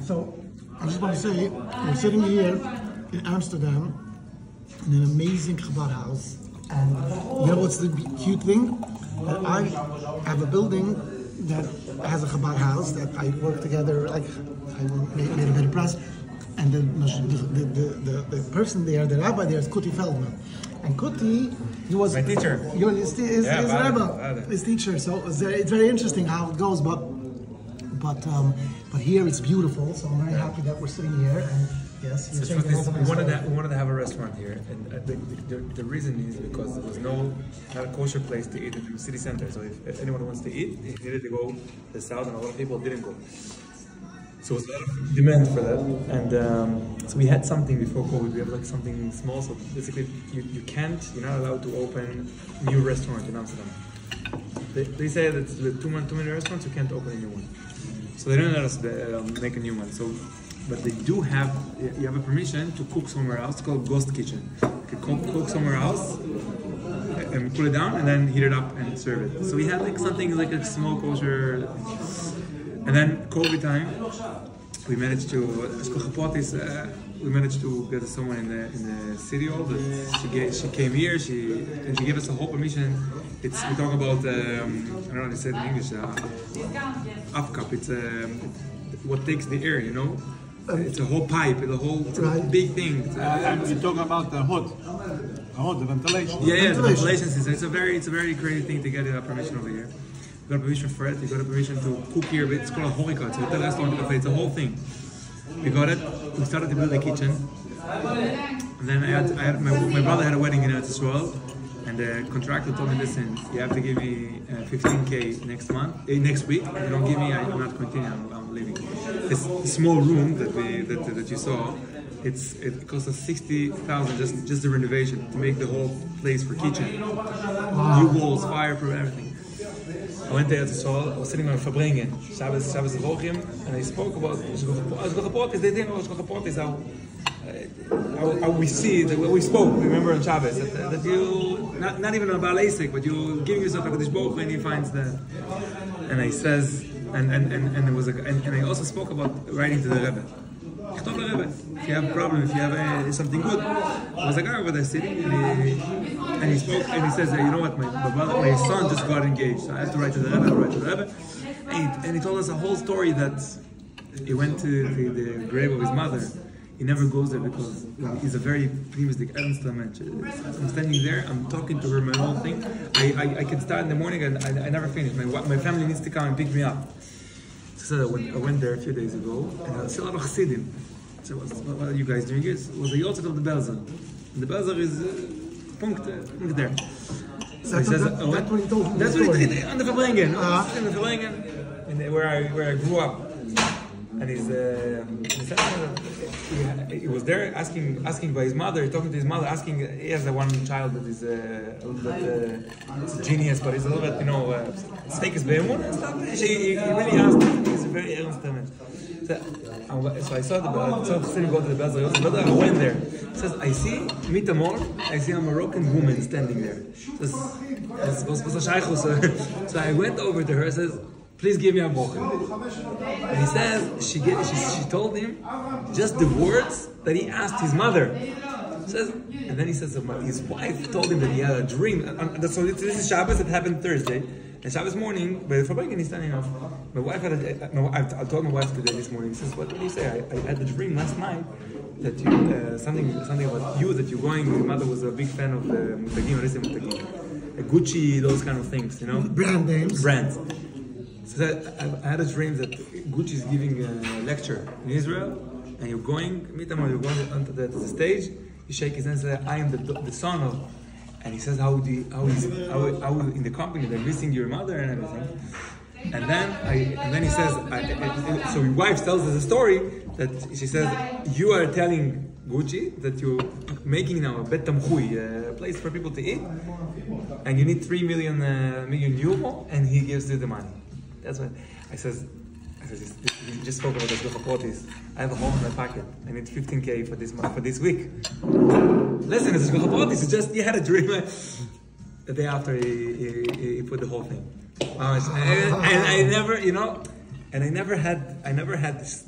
So, I just want to say, we're sitting here in Amsterdam in an amazing Chabad house. And you know what's the cute thing? That I have a building that has a Chabad house that I work together, like I made a bit of press. And the person there, the rabbi there is Kuti Feldman. And Kuti, he was my teacher. His rabbi, his teacher. So it's very interesting how it goes. But here it's beautiful. So I'm very happy that we're sitting here. And yes, we wanted to have a restaurant here, and the reason is because there was not a kosher place to eat in the city center. So if anyone wants to eat, he needed to go to the south, and a lot of people didn't go. So there was a lot of demand for that, and so we had something before COVID. We have like something small. So basically, you're not allowed to open new restaurant in Amsterdam. They say that with too many restaurants, you can't open a new one. So they don't let us make a new one. So, but they do have. You have a permission to cook somewhere else. It's called ghost kitchen. You can cook somewhere else and put it down, and then heat it up and serve it. So we had like something like a small kosher. And then COVID time, we managed to get someone in the city hall. She came here. And she gave us a whole permission. We talk about I don't know how to say it in English. Afkap. It's what takes the air. You know, it's a whole pipe. It's a big thing. You're talking about the hood, the ventilation. Yeah, the ventilation system. It's a very crazy thing to get a permission over here. You got a permission for it, you got a permission to cook here, but it's called a horika, it's a hotel restaurant cafe, it's a whole thing. We got it, we started to build a kitchen, and then my brother had a wedding in Eretz Yisrael, and the contractor told me, listen, you have to give me 15K next week, if you don't give me, I'm not continuing, I'm leaving. This small room that you saw, it cost us 60,000 just the renovation, to make the whole place for kitchen. New walls, fireproof, everything. I went there to Seoul, I was sitting on חיבורים, Shabbos Rochim, and I spoke about Shkochapotis. They didn't know Shkochapotis, how we see it, what we spoke, remember on Shabbos, that you, not even about Asik, but you giving yourself a Kodesh Baruch and he finds that. And I says, and I also spoke about writing to the Rebbe. If you have a problem, if you have something good. There was a guy over there sitting, and he spoke, and he says, you know what, my son just got engaged, so I have to write to the Rebbe, and he told us a whole story that he went to the grave of his mother. He never goes there because he's a very optimistic Emsטערדאם. I'm standing there, I'm talking to her, my whole thing. I can start in the morning and I never finish. My family needs to come and pick me up. So I went there a few days ago, and I saw a lot of Chassidim. So what are you guys doing? It was the Yotzet of the Belzer. And the Belzer is punkt there. So he says, that's what he told me. That's what he did on the חיבורים, where I grew up. And he was there asking by his mother, talking to his mother, asking. He has one child that is a little bit genius, but he's a little bit, steak is be'emun and stuff. He really asked him. He's a very earnest man. So I saw the Chassidim go to the Belzer. I went there. He says, I see mitamor. I see a Moroccan woman standing there. So I went over to her. Says, please give me a bocher. And he says she told him just the words that he asked his mother. And then he says his wife told him that he had a dream. So this is Shabbos. It happened Thursday. And Shabbos morning, by the חיבורים, he's standing up. My wife I told my wife today this morning. He says, what did he say? I had the dream last night that you something about you, that you're going. Your mother was a big fan of the Mutagim, Gucci, those kind of things, brand names. Brands. So I had a dream that Gucci is giving a lecture in Israel, and you're going onto the stage. You shake his hand and say, I am the son of. And he says, how in the company they're missing your mother and everything. And then he says, so your wife tells us a story that she says, you are telling Gucci that you're making now a bet tamchui, a place for people to eat, and you need 3 million euro, and he gives you the money. That's what I says. You just spoke about the Shkochapotis. I have a hole in my pocket. I need 15K for this month, for this week. Listen, it's Shkochapotis. It's just, he had a dream. The day after, he put the whole thing. And I never, And I never had this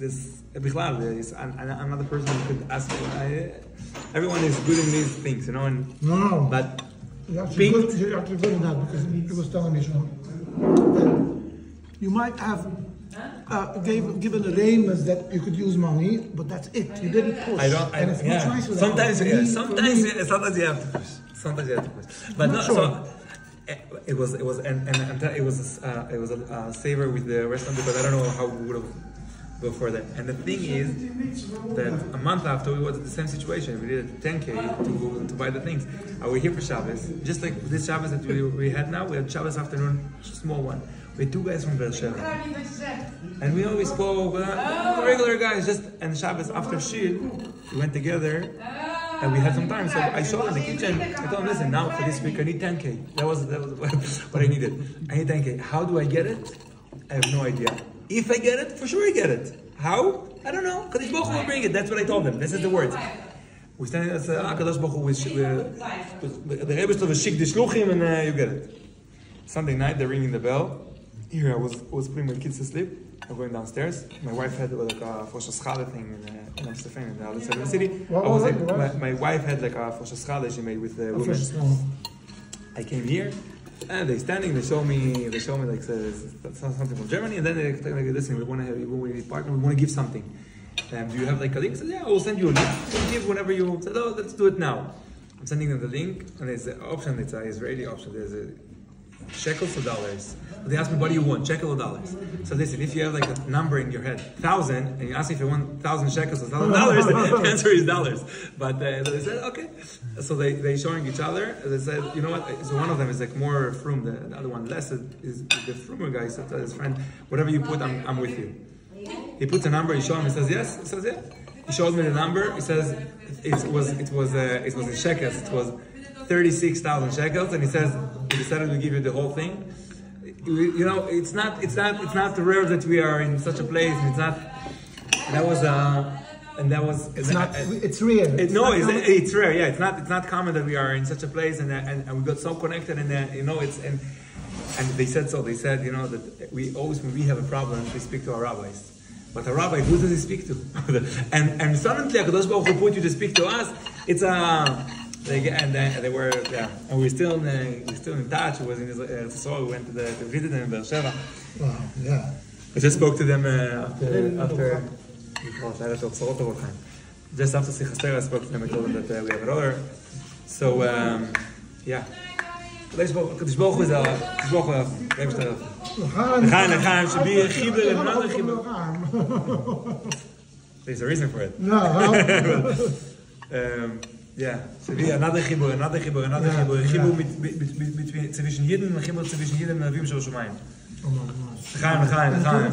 another person who could ask me. Everyone is good in these things, and No. but You're actually good in that because he was telling me that you might have given a ramos that you could use money, but that's it. You didn't push. I don't. And it's much nicer that Sometimes, way. yeah. Sometimes you have to push. Sometimes you have to push. But no. Sure. So it was it was a savor with the restaurant because I don't know how we would have go for that. And the thing is that a month after we was in the same situation. We did a 10K to buy the things. I was here for Shabbos, just like this Shabbos that we had now. We had Shabbos afternoon, small one. We had 2 guys from Beersheba, and we always spoke regular guys. And Shabbos after Shil, we went together. And we had some time, so I showed them in the kitchen. I told them, listen, now for this week I need 10K. That was what I needed. I need 10K. How do I get it? I have no idea. If I get it, for sure I get it. How? I don't know. Kadosh Baruch Hu will bring it. That's what I told them. This is the words. We stand there and say, Kadosh Baruch Hu with the Rebbe to shik the shluchim and you get it. Sunday night, they're ringing the bell. Here I was putting my kids to sleep. I'm going downstairs. My wife had like a Foshas thing in Amsterdam, in the other side of the city. My wife had like a Foshas she made with the women. I came here, and they standing. They show me like something from Germany, and then they tell me, listen, we want to partner. We want to give something. Do you have like a link? I said, yeah, I will send you a link. We'll give whenever you. Said, oh, let's do it now. I'm sending them the link, and it's an option. It's an Israeli option. There's a shekels or dollars. They asked me, what do you want, shekel or dollars? So listen, if you have like a number in your head, 1,000, and you ask me if you want 1,000 shekels or $1,000, the answer is dollars. But they said, okay. So they showing each other. They said, you know what? So one of them is like more frum, the other one less is the frumer guy. So tell his friend, whatever you put, I'm with you. He puts a number. He shows him. He says yes. He says yeah. He shows me the number. He says it was in shekels. It was 36,000 shekels, and he says we decided to give you the whole thing. It's not rare that we are in such a place. It's not. It's rare. It's rare. Yeah, it's not common that we are in such a place, and we got so connected, and and they said so. They said that we always, when we have a problem, we speak to our rabbis. But a rabbi, who does he speak to? and suddenly, Kadosh Baruch Hu put you to speak to us. It's they were, and we're still in touch. We was in we went to visit them in Beersheba. Wow, yeah. I just spoke to them after just after Sichas I spoke to them. I told them that we have an order. So yeah. Kadosh Baruch Hu is Kadosh Baruch Hu. L'chaim should be a חיבור and another חיבור. There's a reason for it. No. Yeah, should be another חיבור, חיבור zwischen Jiden und חיבור zwischen Jiden und Avim shel Shamayim. L'chaim.